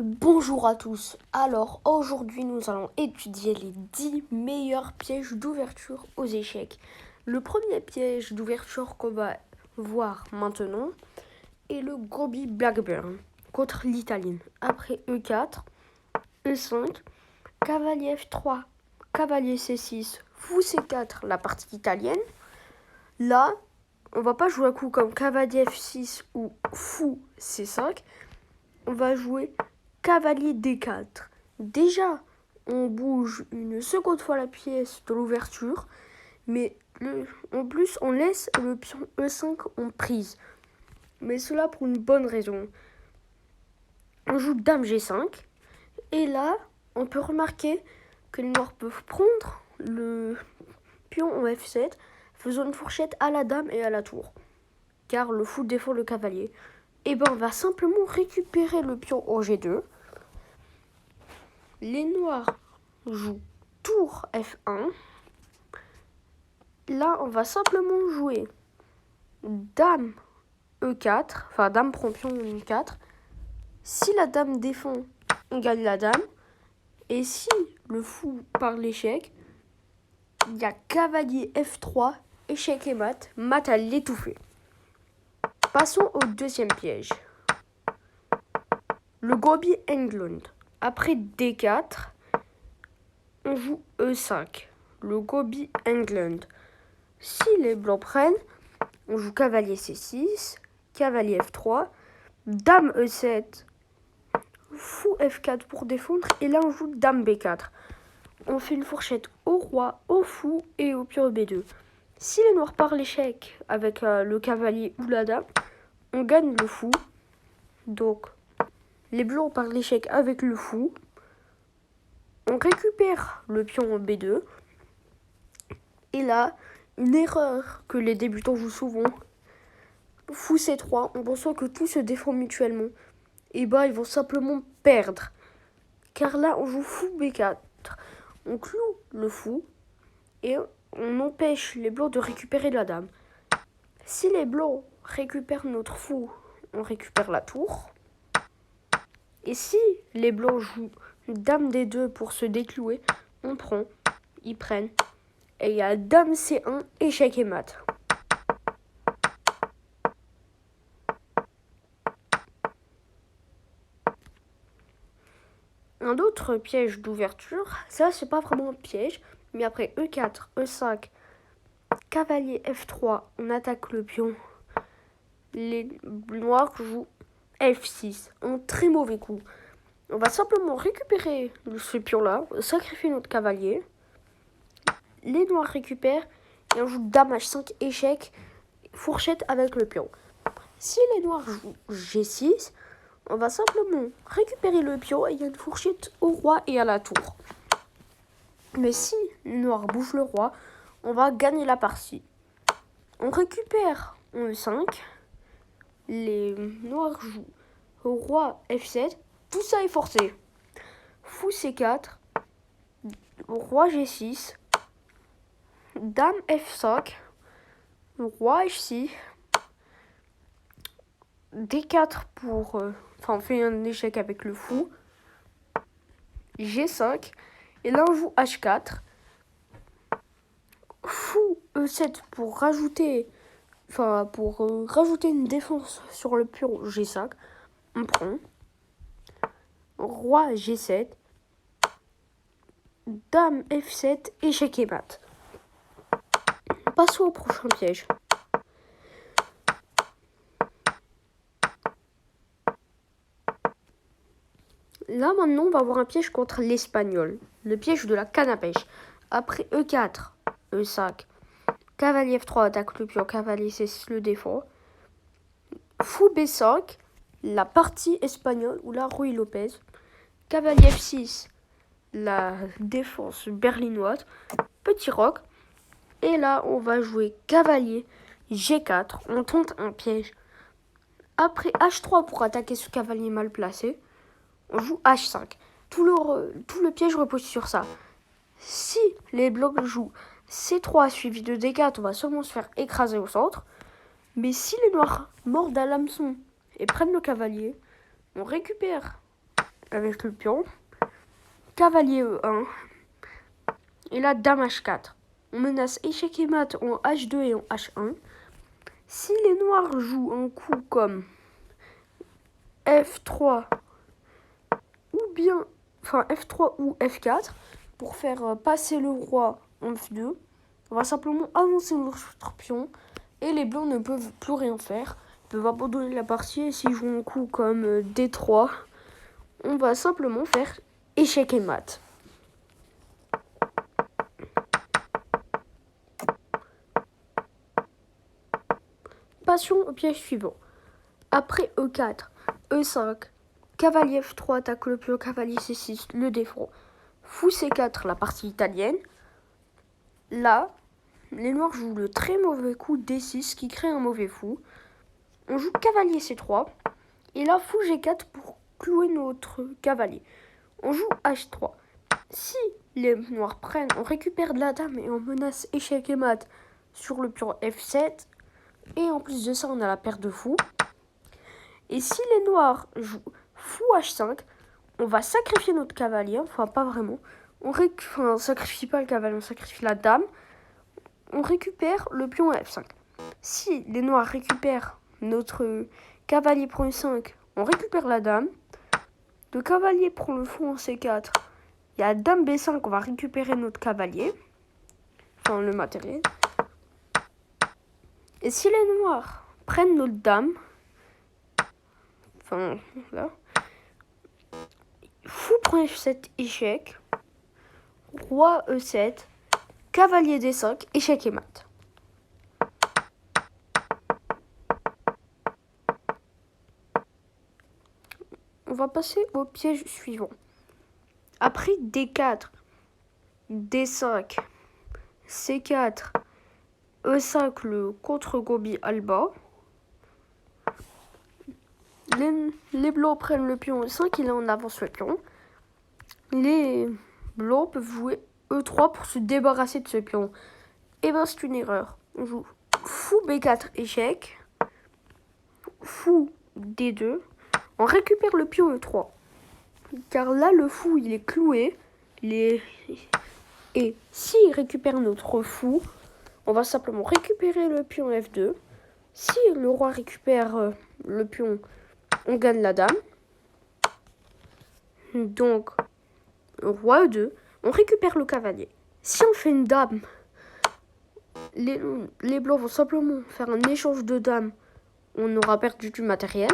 Bonjour à tous. Alors aujourd'hui nous allons étudier les 10 meilleurs pièges d'ouverture aux échecs. Le premier piège d'ouverture qu'on va voir maintenant est le Gobi Blackburn contre l'Italine. Après E4, E5, cavalier F3, cavalier C6, fou C4, la partie italienne. Là, on va pas jouer un coup comme cavalier F6 ou fou C5. On va jouer cavalier D4. Déjà, on bouge une seconde fois la pièce de l'ouverture, mais en plus, on laisse le pion E5 en prise. Mais cela pour une bonne raison. On joue dame G5, et là, on peut remarquer que les noirs peuvent prendre le pion en F7, faisant une fourchette à la dame et à la tour, car le fou défend le cavalier. Et ben, on va simplement récupérer le pion en G2. Les noirs jouent tour F1. Là, on va simplement jouer dame E4, enfin dame prend pion E4. Si la dame défend, on gagne la dame. Et si le fou part l'échec, il y a cavalier F3, échec et mat à l'étouffer. Passons au deuxième piège. Le Gobi England. Après D4, on joue E5. Le Gobi England. Si les blancs prennent, on joue cavalier C6, cavalier F3, dame E7, fou F4 pour défendre, et là on joue dame B4. On fait une fourchette au roi, au fou et au pion B2. Si les noirs partent l'échec avec le cavalier ou la dame, on gagne le fou. Donc, les blancs partent l'échec avec le fou. On récupère le pion en B2. Et là, une erreur que les débutants jouent souvent, fou C3, on pense que tout se défend mutuellement. Et bah, ils vont simplement perdre. Car là, on joue fou B4. On cloue le fou et on empêche les blancs de récupérer la dame. Si les blancs récupèrent notre fou, on récupère la tour. Et si les blancs jouent dame D2 pour se déclouer, on prend, ils prennent. Et il y a dame C1, échec et mat. Un autre piège d'ouverture, ça c'est pas vraiment un piège, mais après E4, E5, cavalier F3, on attaque le pion. Les noirs jouent F6, un très mauvais coup. On va simplement récupérer ce pion-là, sacrifier notre cavalier. Les noirs récupèrent et on joue dame H5, échec, fourchette avec le pion. Si les noirs jouent G6, on va simplement récupérer le pion et il y a une fourchette au roi et à la tour. Mais si les noirs bougent le roi, on va gagner la partie. On récupère en E5. Les noirs jouent au roi F7. Tout ça est forcé. Fou C4. Roi G6. Dame F5. Roi H6. D4 pour... on fait un échec avec le fou. G5. Et là, on joue H4. Fou E7 pour rajouter... rajouter une défense sur le pion G5. On prend. Roi G7. Dame F7. Échec et mat. Passons au prochain piège. Là, maintenant, on va avoir un piège contre l'Espagnol. Le piège de la canne à pêche. Après E4, E5, cavalier F3 attaque le pion, cavalier C6 le défend. Fou B5, la partie espagnole ou la Ruy Lopez. Cavalier F6, la défense berlinoise. Petit roc. Et là, on va jouer cavalier G4. On tente un piège. Après H3 pour attaquer ce cavalier mal placé. On joue H5. Tout le piège repose sur ça. Si les blancs jouent C3 suivi de D4, on va seulement se faire écraser au centre. Mais si les noirs mordent à l'hameçon et prennent le cavalier, on récupère avec le pion. Cavalier E1. Et là, dame H4. On menace échec et mat en H2 et en H1. Si les noirs jouent un coup comme F3 ou bien, enfin F3 ou F4 pour faire passer le roi en F2, on va simplement avancer notre pion et les blancs ne peuvent plus rien faire. Ils peuvent abandonner la partie et s'ils jouent un coup comme D3, on va simplement faire échec et mat. Passons au piège suivant. Après E4, E5, cavalier F3 attaque le pion, cavalier C6 le défend. Fou C4 la partie italienne. Là, les noirs jouent le très mauvais coup D6 qui crée un mauvais fou. On joue cavalier C3 et là fou G4 pour clouer notre cavalier. On joue H3. Si les noirs prennent, on récupère de la dame et on menace échec et mat sur le pion F7. Et en plus de ça, on a la paire de fous. Et si les noirs jouent fou H5, on va sacrifier notre cavalier. Enfin, pas vraiment. On sacrifie pas le cavalier, on sacrifie la dame. On récupère le pion F5. Si les noirs récupèrent notre cavalier prend E5, on récupère la dame. Le cavalier prend le fou en C4. Il y a dame B5, on va récupérer notre cavalier. Enfin, le matériel. Et si les noirs prennent notre dame, enfin là, fou prend F7, échec, roi E7, cavalier D5, échec et mat. On va passer au piège suivant. Après D4, D5, C4, E5, le contre-gobi Alba. Les blancs prennent le pion E5, il est en avance le pion. Les blancs peuvent jouer E3 pour se débarrasser de ce pion. Et ben c'est une erreur. On joue fou B4 échec, fou D2. On récupère le pion E3. Car là le fou il est cloué. Et s'il récupère notre fou, on va simplement récupérer le pion F2. Si le roi récupère le pion, on gagne la dame. Donc, roi E2, on récupère le cavalier. Si on fait une dame, les blancs vont simplement faire un échange de dames. On aura perdu du matériel.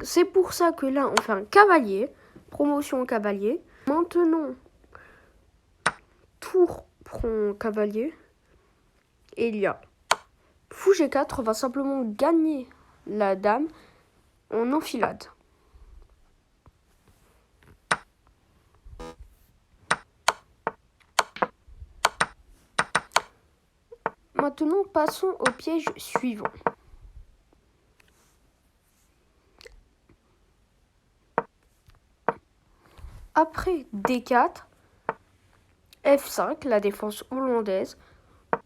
C'est pour ça que là, on fait un cavalier. Promotion au cavalier. Maintenant, tour prend cavalier. Et il y a fou G4 va simplement gagner la dame en enfilade. Maintenant, passons au piège suivant. Après D4, F5, la défense hollandaise,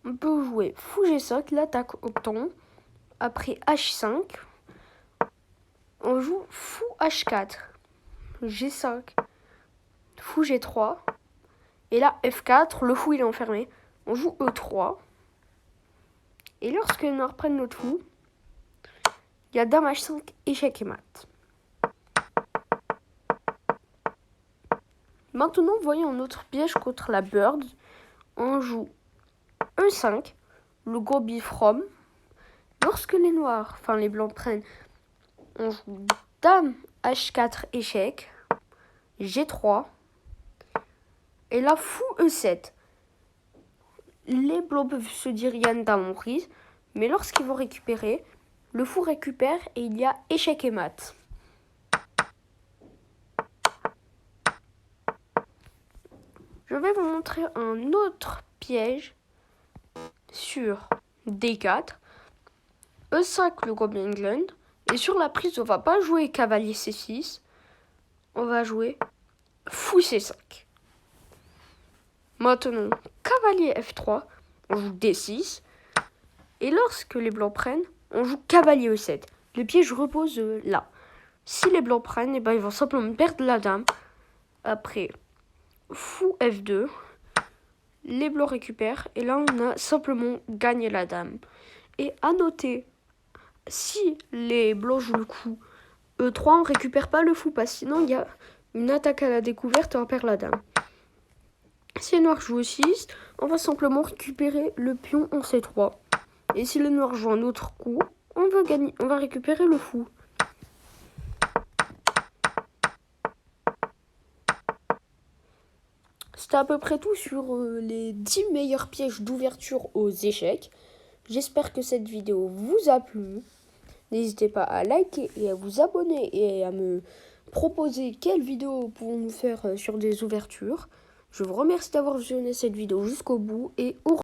on peut jouer fou G5, l'attaque octon. Après H5, on joue fou H4, G5, fou G3. Et là, F4, le fou il est enfermé. On joue E3. Et lorsque les noirs prennent notre fou, il y a dame H5, échec et mat. Maintenant, voyons notre piège contre la bird. On joue E5, le gobi from. Lorsque les noirs, enfin les blancs prennent, on joue dame H4, échec, G3. Et là, fou E7. Les blancs peuvent se dire il y a une dame en prise, mais lorsqu'ils vont récupérer, le fou récupère et il y a échec et mat. Je vais vous montrer un autre piège sur D4, E5 le gobi England, et sur la prise on va pas jouer cavalier C6, on va jouer fou C5. Maintenant, cavalier F3, on joue D6. Et lorsque les blancs prennent, on joue cavalier E7. Le piège repose là. Si les blancs prennent, et ben, ils vont simplement perdre la dame. Après, fou F2. Les blancs récupèrent. Et là, on a simplement gagné la dame. Et à noter, si les blancs jouent le coup E3, on récupère pas le fou. Parce que sinon, il y a une attaque à la découverte et on perd la dame. Si les noirs jouent E6, on va simplement récupérer le pion en C3. Et si les noirs jouent un autre coup, on va récupérer le fou. C'était à peu près tout sur les 10 meilleurs pièges d'ouverture aux échecs. J'espère que cette vidéo vous a plu. N'hésitez pas à liker et à vous abonner et à me proposer quelles vidéos pouvons-nous faire sur des ouvertures. Je vous remercie d'avoir visionné cette vidéo jusqu'au bout et au revoir.